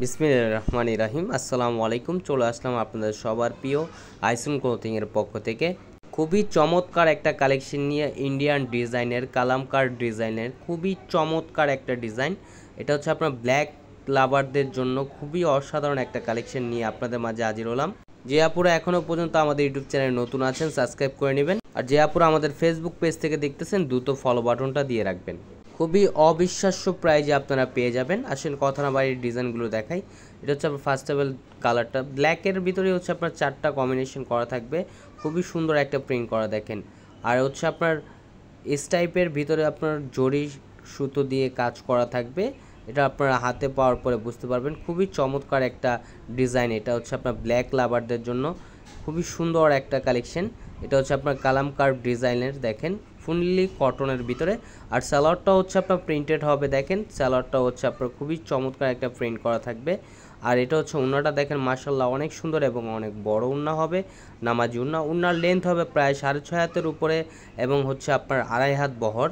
বিসমিল্লাহির রহমানির রহিম। আসসালামু আলাইকুম। চলে আসলাম আপনাদের সবার প্রিয় আইসুন ক্লোথিংয়ের পক্ষ থেকে খুবই চমৎকার একটা কালেকশন নিয়ে। ইন্ডিয়ান ডিজাইনের কালামকার ডিজাইনের খুবই চমৎকার একটা ডিজাইন। এটা হচ্ছে আপনার ব্ল্যাক লাভারদের জন্য খুবই অসাধারণ একটা কালেকশন নিয়ে আপনাদের মাঝে হাজির হলাম। যে আপুরা এখনও পর্যন্ত আমাদের ইউটিউব চ্যানেলে নতুন আছেন সাবস্ক্রাইব করে নেবেন, আর যে আপুরা আমাদের ফেসবুক পেজ থেকে দেখতেছেন দ্রুত ফলো বাটনটা দিয়ে রাখবেন। খুবই অবিশ্বাস্য প্রাইজে আপনারা পেয়ে যাবেন। আসলে কথা না বাড়ির ডিজাইনগুলো দেখাই। এটা হচ্ছে আপনার ফার্স্ট অফ অল কালারটা ব্ল্যাকের ভিতরে হচ্ছে আপনার 4টা কম্বিনেশন করা থাকবে, খুবই সুন্দর একটা প্রিন্ট করা দেখেন। আর হচ্ছে আপনার এস টাইপের ভিতরে আপনার জরি সুতো দিয়ে কাজ করা থাকবে। এটা আপনারা হাতে পাওয়ার পরে বুঝতে পারবেন খুবই চমৎকার একটা ডিজাইন। এটা হচ্ছে আপনার ব্ল্যাক লাভারদের জন্য খুবই সুন্দর একটা কালেকশন। এটা হচ্ছে আপনার কালামকার ডিজাইনের দেখেন, ফুললি কটনের ভিতরে। আর সালোয়ারটা হচ্ছে আপনার প্রিন্টেড হবে দেখেন, সালোয়ারটা হচ্ছে আপনার খুবই চমৎকার একটা প্রিন্ট করা থাকবে। আর এটা হচ্ছে ওড়নাটা দেখেন মাশাআল্লাহ অনেক সুন্দর এবং অনেক বড় ওড়না হবে, নামাজি ওড়না। ওড়নার লেন্থ হবে প্রায় 6.5 হাতের উপরে এবং হচ্ছে আপনার 2.5 হাত বহর।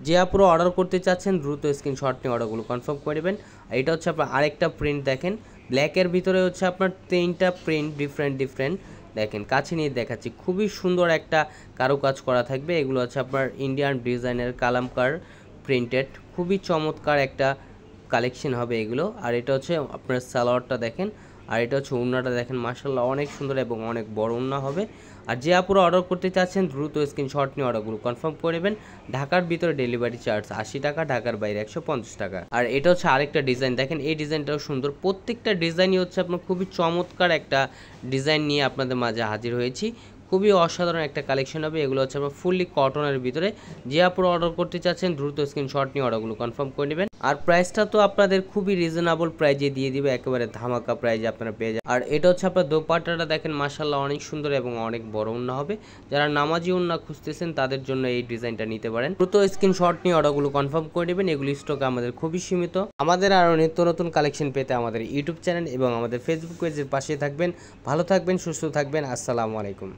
যে আপুরো অর্ডার করতে চাচ্ছেন দ্রুত স্ক্রিনশট নিয়ে অর্ডারগুলো কনফার্ম করে নেবেন। এটা হচ্ছে আপনার আরেকটা প্রিন্ট দেখেন, ব্ল্যাকের ভিতরে হচ্ছে আপনার 3টা প্রিন্ট ডিফারেন্ট দেখেন। কাছে নিয়ে দেখাচ্ছি, খুবই সুন্দর একটা কারুকাজ করা থাকবে। এগুলো হচ্ছে আপনার ইন্ডিয়ান ডিজাইনের কালামকার প্রিন্টেড, খুবই চমৎকার একটা কালেকশন হবে এগুলো। আর এটা হচ্ছে আপনার সালোয়ারটা দেখেন, আর এটা হচ্ছে ওড়নাটা দেখেন মাশাআল্লাহ অনেক সুন্দর এবং অনেক বড় ওড়না হবে। আর যে আপুরা অর্ডার করতে চাচ্ছেন দ্রুত স্ক্রিনশট নিয়ে অর্ডারগুলো কনফার্ম করে নেবেন। ঢাকার ভিতরে ডেলিভারি চার্জ 80 টাকা, ঢাকার বাইরে 150 টাকা। আর এটা হচ্ছে আরেকটা ডিজাইন দেখেন, এই ডিজাইনটাও সুন্দর। প্রত্যেকটা ডিজাইনই হচ্ছে আপনার খুবই চমৎকার একটা ডিজাইন নিয়ে আপনাদের মাঝে হাজির হয়েছি। খুবই অসাধারণ একটা কালেকশন হবে। এগুলো হচ্ছে আপনার ফুললি কটনের ভিতরে। যে আপুরা অর্ডার করতে চাচ্ছেন দ্রুত স্ক্রিনশট নিয়ে অর্ডারগুলো কনফার্ম করে নেবেন। আর প্রাইসটা তো আপনাদের খুবই রিজনেবল প্রাইজে দিয়ে দিবে, একেবারে ধামাকা প্রাইজে আপনারা পেয়ে যাবেন। আর এটা হচ্ছে আপনার দোপাট্টাটা দেখেন মাশাআল্লাহ অনেক সুন্দর এবং অনেক বড় ওড়না হবে। যারা নামাজি ওড়না খুঁজতেছেন তাদের জন্য এই ডিজাইনটা নিতে পারেন। দ্রুত স্ক্রিনশট নিয়ে অর্ডারগুলো কনফার্ম করে নেবেন। এগুলি স্টক আমাদের খুবই সীমিত। আমাদের আরও নিত্য নতুন কালেকশন পেতে আমাদের ইউটিউব চ্যানেল এবং আমাদের ফেসবুক পেজের পাশে থাকবেন। ভালো থাকবেন, সুস্থ থাকবেন। আসসালামু আলাইকুম।